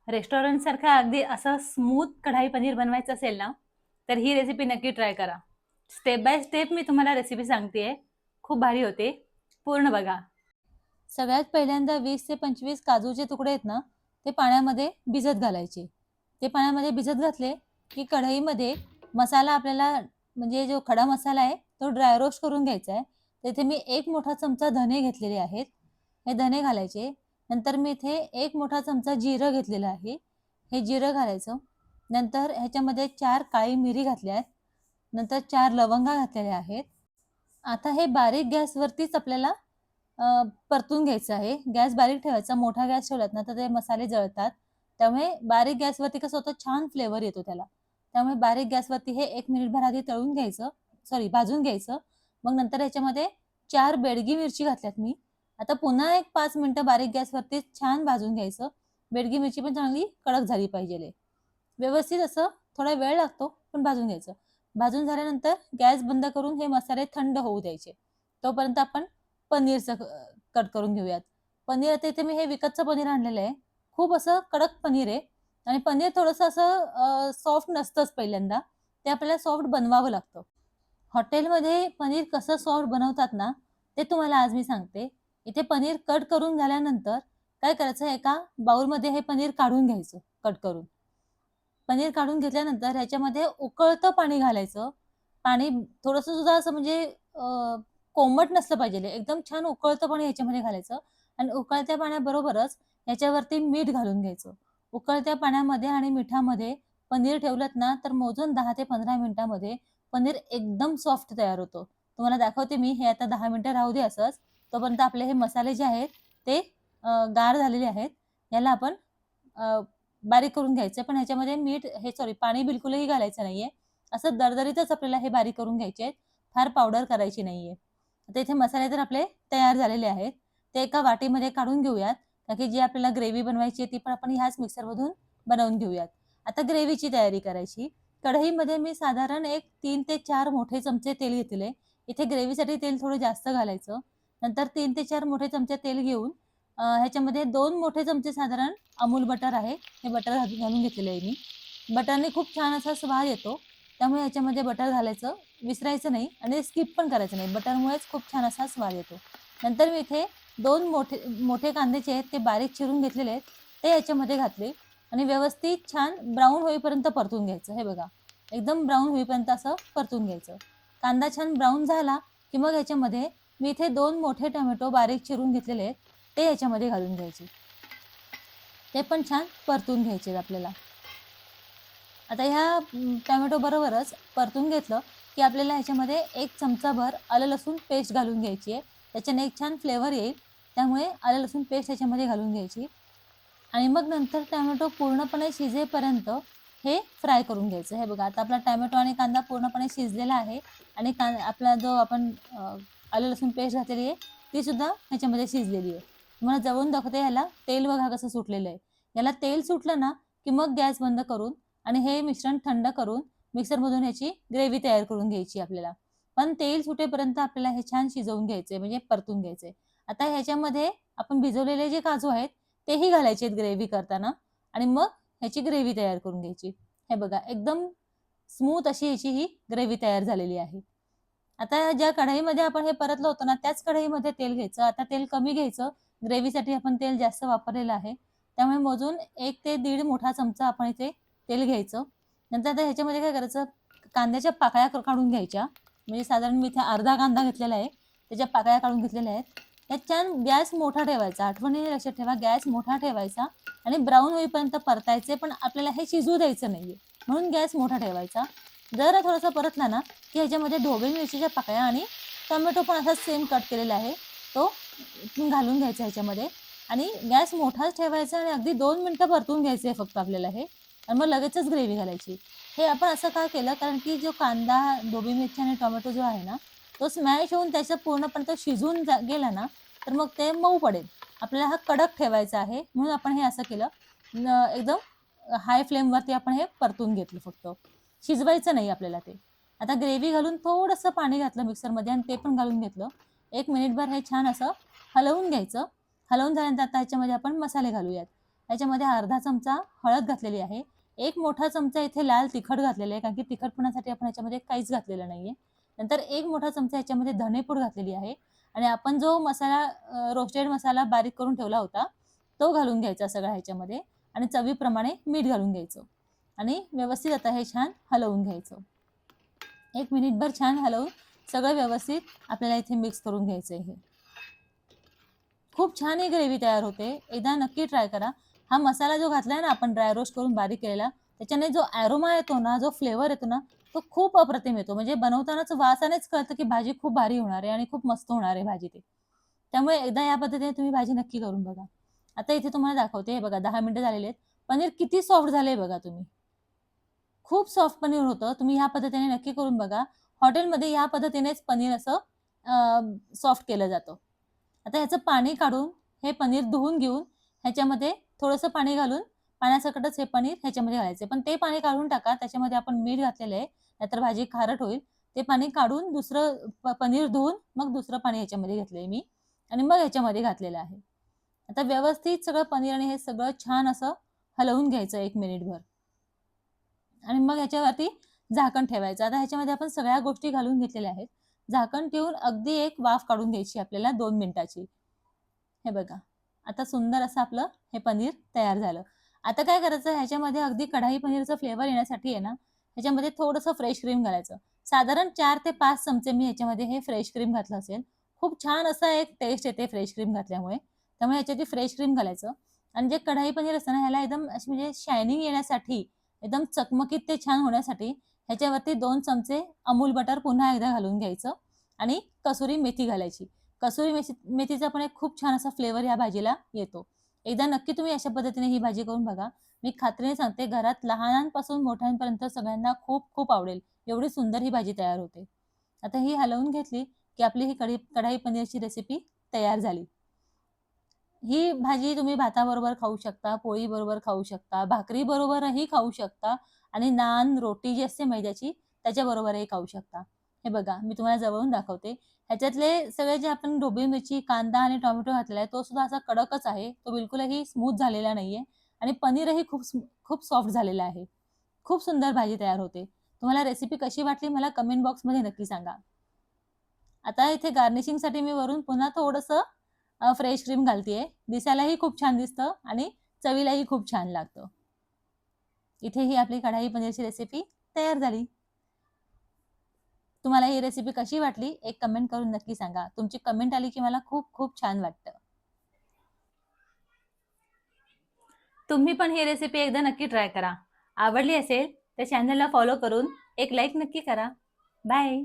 Restaurant सारखा अगदी असं स्मूथ कढाई पनीर बनवायचं असेल ना, तर ही रेसिपी नक्की ट्राय करा. स्टेप बाय स्टेप मी तुम्हाला रेसिपी सांगतेय. खूप भारी होते. पूर्ण बघा. सगळ्यात पहिल्यांदा 20 ते 25 काजूचे तुकडे आहेत ना, ते पाण्यामध्ये भिजत घालायचे. ते पाण्यामध्ये भिजत घातले, की कढईमध्ये मसाला आपल्याला म्हणजे जो खडा मसाला आहे, तो ड्राय रोस्ट करून घ्यायचा आहे. तिथे मी 1 मोठा चमचा धने घेतलेले आहेत. हे धने घालायचे. नंतर मी इथे 1 मोठा चमचा जिरं घेतलेलं आहे. हे जिरं घालायचं. नंतर ह्याच्यामध्ये 4 काळी मिरी घातल्या आहेत. नंतर 4 लवंगा घातलेल्या आहेत. आता हे बारीक गॅसवरतीच आपल्याला परतून घ्यायचं आहे. गॅस बारीक ठेवायचा. मोठा गॅस ठेवलात ना, तर ते मसाले जळतात. त्यामुळे बारीक गॅसवरती कसं होतं, छान फ्लेवर येतो त्याला. त्यामुळे बारीक गॅसवरती हे 1 मिनिटभर आधी तळून घ्यायचं, सॉरी भाजून घ्यायचं. मग नंतर ह्याच्यामध्ये 4 बेडगी मिरची घातल्यात मी. आता पुन्हा एक 5 मिनिटं बारीक गॅसवरती छान भाजून घ्यायचं. बेडगी मिरची पण चांगली कडक झाली पाहिजे. व्यवस्थित असं थोडा वेळ लागतो, पण भाजून घ्यायचं. भाजून झाल्यानंतर गॅस बंद करून हे मसाले थंड होऊ द्यायचे. तोपर्यंत आपण पनीरचं कट करून घेऊयात. पनीर आता इथे मी हे विकतचं पनीर आणलेलं आहे. खूप असं कडक पनीर आहे आणि पनीर थोडंसं असं सॉफ्ट नसतंच पहिल्यांदा. ते आपल्याला सॉफ्ट बनवावं लागतं. हॉटेलमध्ये पनीर कसं सॉफ्ट बनवतात ना, ते तुम्हाला आज मी सांगते. इथे पनीर कट करून झाल्यानंतर काय करायचं, एका बाउलमध्ये हे पनीर काढून घ्यायचं कट करून. पनीर काढून घेतल्यानंतर ह्याच्यामध्ये उकळतं पाणी घालायचं. पाणी थोडंसं सुद्धा असं म्हणजे कोमट नसलं पाहिजे. एकदम छान उकळतं पाणी ह्याच्यामध्ये घालायचं आणि उकळत्या पाण्याबरोबरच ह्याच्यावरती मीठ घालून घ्यायचं. उकळत्या पाण्यामध्ये आणि मिठामध्ये पनीर ठेवलत ना, तर मोजून 10 ते 15 मिनिटामध्ये पनीर एकदम सॉफ्ट तयार होतो. तुम्हाला दाखवते मी. हे आता 10 मिनिटं राहू दे असंच. तोपर्यंत आपले हे मसाले जे आहेत ते गार झालेले आहेत. याला आपण बारीक करून घ्यायचं. पण ह्याच्यामध्ये मीठ हे सॉरी पाणी बिलकुलही घालायचं नाहीये. असं दरदरीतच आपल्याला हे बारीक करून घ्यायचे आहेत. फार पावडर करायची नाहीये. आता इथे मसाले तर आपले तयार झालेले आहेत. ते एका वाटीमध्ये काढून घेऊयात. कारण की जी आपल्याला ग्रेव्ही बनवायची आहे ती पण आपण ह्याच मिक्सरमधून बनवून घेऊयात. आता ग्रेव्हीची तयारी करायची. कढईमध्ये मी साधारण एक 3 ते 4 मोठे चमचे तेल घेतले. इथे ग्रेव्हीसाठी तेल थोडं जास्त घालायचं. नंतर 3 ते 4 मोठे चमचे तेल घेऊन ह्याच्यामध्ये 2 मोठे चमचे साधारण अमूल बटर आहे. हे बटर घालून घेतलेलं आहे मी. बटरने खूप छान असा स्वाद येतो. त्यामुळे ह्याच्यामध्ये बटर घालायचं विसरायचं नाही आणि स्किप पण करायचं नाही. बटरमुळेच खूप छान असा स्वाद येतो. नंतर मी इथे 2 मोठे मोठे कांदे जे आहेत ते बारीक चिरून घेतलेले आहेत. ते याच्यामध्ये घातले आणि व्यवस्थित छान ब्राउन होईपर्यंत परतून घ्यायचं. हे बघा, एकदम ब्राउन होईपर्यंत असं परतून घ्यायचं. कांदा छान ब्राउन झाला, की मग ह्याच्यामध्ये मी इथे 2 मोठे टोमॅटो बारीक चिरून घेतलेले आहेत, ते ह्याच्यामध्ये घालून घ्यायचे. ते पण छान परतून घ्यायचे आपल्याला. आता ह्या टोमॅटो बरोबरच परतून घेतलं, की आपल्याला ह्याच्यामध्ये 1 चमचाभर आलं लसूण पेस्ट घालून घ्यायची आहे. त्याच्याने एक छान फ्लेवर येईल. त्यामुळे आलं लसूण पेस्ट ह्याच्यामध्ये घालून घ्यायची आणि मग नंतर टोमॅटो पूर्णपणे शिजेपर्यंत हे फ्राय करून घ्यायचं. हे बघा, आता आपला टोमॅटो आणि कांदा पूर्णपणे शिजलेला आहे आणि आपला जो आपण आलं लसूण पेस्ट घातलेली आहे, ती सुद्धा ह्याच्यामध्ये शिजलेली आहे. तुम्हाला जवळून दाखवते, ह्याला तेल बघा कसं सुटलेलं आहे. याला तेल सुटलं ना, की मग गॅस बंद करून आणि हे मिश्रण थंड करून मिक्सरमधून ह्याची ग्रेव्ही तयार करून घ्यायची आपल्याला. पण तेल सुटेपर्यंत आपल्याला हे छान शिजवून घ्यायचंय, म्हणजे परतून घ्यायचंय. आता ह्याच्यामध्ये आपण भिजवलेले जे काजू आहेत तेही घालायचे आहेत ग्रेव्ही करताना आणि मग ह्याची ग्रेव्ही तयार करून घ्यायची. हे बघा, एकदम स्मूथ अशी ह्याची ही ग्रेव्ही तयार झालेली आहे. आता ज्या कढईमध्ये आपण हे परतलं होतं ना, त्याच कढईमध्ये तेल घ्यायचं. आता तेल कमी घ्यायचं. ग्रेव्हीसाठी आपण तेल जास्त वापरलेलं आहे. त्यामुळे मोजून 1 ते 1.5 मोठा चमचा आपण इथे तेल घ्यायचं. नंतर आता ह्याच्यामध्ये काय करायचं, कांद्याच्या पाकळ्या काढून घ्यायच्या. म्हणजे साधारण मी इथे अर्धा कांदा घेतलेला आहे. त्याच्या पाकळ्या काढून घेतलेल्या आहेत. त्यात छान गॅस मोठा ठेवायचा. आठवणीने लक्षात ठेवा, गॅस मोठा ठेवायचा आणि ब्राउन होईपर्यंत परतायचे, पण आपल्याला हे शिजू द्यायचं नाहीये. म्हणून गॅस मोठा ठेवायचा. जरा थोडासा परतला ना, की ह्याच्यामध्ये ढोबळी मिरचीच्या पाकळ्या आणि टोमॅटो पण असाच सेम कट केलेला आहे, तो घालून घ्यायचा ह्याच्यामध्ये आणि गॅस मोठाच ठेवायचा आणि अगदी 2 मिनिटं परतून घ्यायचं आहे फक्त आपल्याला हे आणि मग लगेचच ग्रेव्ही घालायची. हे आपण असं का केलं, कारण की जो कांदा, ढोबळी मिरची आणि टोमॅटो जो आहे ना, तो स्मॅश होऊन त्याचं पूर्णपणे तो शिजून गेला ना, तर मग ते मऊ पडेल. आपल्याला हा कडक ठेवायचा आहे, म्हणून आपण हे असं केलं. एकदम हाय फ्लेमवरती आपण हे परतून घेतलं फक्त. शिजवायचं नाही आपल्याला ते. आता ग्रेव्ही घालून थोडंसं पाणी घातलं मिक्सरमध्ये आणि ते पण घालून घेतलं. 1 मिनिटभर हे छान असं हलवून घ्यायचं. हलवून झाल्यानंतर आता ह्याच्यामध्ये आपण मसाले घालूयात. याच्यामध्ये अर्धा चमचा हळद घातलेली आहे, 1 मोठा चमचा इथे लाल तिखट घातलेलं आहे, कारण की तिखटपणासाठी आपण याच्यामध्ये काहीच घातलेलं नाहीये. नंतर 1 मोठा चमचा याच्यामध्ये धणेपूड घातलेली आहे आणि आपण जो मसाला रोस्टेड मसाला बारीक करून ठेवला होता, तो घालून घ्यायचा सगळा ह्याच्यामध्ये आणि चवीप्रमाणे मीठ घालून घ्यायचं आणि व्यवस्थित आता हे छान हलवून घ्यायचं. 1 मिनिटभर छान हलवून सगळं व्यवस्थित आपल्याला इथे मिक्स करून घ्यायचं आहे. खूप छान ही ग्रेव्ही तयार होते. एकदा नक्की ट्राय करा. हा मसाला जो घातलाय ना आपण ड्राय रोस्ट करून बारीक केलेला, त्याच्याने जो अरोमा येतो ना, जो फ्लेवर येतो ना, तो खूप अप्रतिम येतो. म्हणजे बनवतानाच वासानेच कळतं की भाजी खूप भारी होणार आहे आणि खूप मस्त होणार आहे भाजी ती. त्यामुळे एकदा या पद्धतीने तुम्ही भाजी नक्की करून बघा. आता इथे तुम्हाला दाखवते. हे बघा 10 मिनिटं झालेली आहेत. पनीर किती सॉफ्ट झालंय बघा तुम्ही. खूप सॉफ्ट पनीर होतं. तुम्ही ह्या पद्धतीने नक्की करून बघा. हॉटेलमध्ये ह्या पद्धतीनेच पनीर असं सॉफ्ट केलं जातं. आता ह्याचं पाणी काढून हे पनीर धुवून घेऊन ह्याच्यामध्ये थोडंसं पाणी घालून पाण्यासकटच हे पनीर ह्याच्यामध्ये घालायचे. पण ते पाणी काढून टाका. त्याच्यामध्ये आपण मीठ घातलेलं आहे. नाहीतर भाजी खारट होईल. ते पाणी काढून दुसरं पनीर धुवून मग दुसरं पाणी ह्याच्यामध्ये घेतलंय मी आणि मग ह्याच्यामध्ये घातलेलं आहे. आता व्यवस्थित सगळं पनीर आणि हे सगळं छान असं हलवून घ्यायचं 1 मिनिटभर. आणि मग ह्याच्यावरती झाकण ठेवायचं. आता ह्याच्यामध्ये आपण सगळ्या गोष्टी घालून घेतलेल्या आहेत. झाकण ठेवून अगदी एक वाफ काढून घ्यायची आपल्याला 2 मिनिटाची. हे बघा. आता सुंदर असं आपलं हे पनीर तयार झालं. आता काय करायचं ह्याच्यामध्ये अगदी कढाई पनीरचा फ्लेवर येण्यासाठी आहे ना, ह्याच्यामध्ये थोडंसं फ्रेश क्रीम घालायचं. साधारण 4 ते 5 चमचे मी ह्याच्यामध्ये हे फ्रेश क्रीम घातलं असेल. खूप छान असा एक टेस्ट येते फ्रेश क्रीम घातल्यामुळे. त्यामुळे ह्याच्यात फ्रेश क्रीम घालायचं आणि जे कढाई पनीर असतं ना, ह्याला एकदम अशी म्हणजे शायनिंग येण्यासाठी, एकदम चकमकीत ते छान होण्यासाठी ह्याच्यावरती 2 चमचे अमूल बटर पुन्हा एकदा घालून घ्यायचं आणि कसुरी मेथी घालायची. कसुरी मेथीचा पण एक खूप छान असा फ्लेवर या भाजीला येतो. एकदा नक्की तुम्ही अशा पद्धतीने ही भाजी करून बघा. मी खात्रीने सांगते घरात लहानांपासून मोठ्यांपर्यंत सगळ्यांना खूप खूप आवडेल. एवढी सुंदर ही भाजी तयार होते. आता ही हलवून घेतली की आपली ही कढाई पनीरची रेसिपी तयार झाली. ही भाजी तुम्ही भाताबरोबर खाऊ शकता, पोळीबरोबर खाऊ शकता, भाकरीबरोबरही खाऊ शकता आणि नान, रोटी जी असते मैद्याची त्याच्याबरोबरही खाऊ शकता. हे बघा मी तुम्हाला जवळून दाखवते. ह्याच्यातले सगळे जे आपण ढोबळी मिरची, कांदा आणि टोमॅटो घातलेला आहे, तो सुद्धा असा कडकच आहे. तो बिलकुलही स्मूथ झालेला नाहीये आणि पनीरही खूप सॉफ्ट झालेलं आहे. खूप सुंदर भाजी तयार होते. तुम्हाला रेसिपी कशी वाटली मला कमेंट बॉक्समध्ये नक्की सांगा. आता इथे गार्निशिंगसाठी मी वरून पुन्हा थोडंसं फ्रेश क्रीम घालतीये. दिसायलाही खूप छान दिसतं आणि चवीलाही खूप छान लागतं. इथे ही आपली कढाई पनीरची रेसिपी तयार झाली. तुम्हाला ही रेसिपी कशी वाटली एक कमेंट करून नक्की सांगा. तुमची कमेंट आली की मला खूप खूप छान वाटतं. तुम्ही पण ही रेसिपी एकदा नक्की ट्राय करा. आवडली असेल तर चॅनलला फॉलो करून एक लाईक नक्की करा. बाय.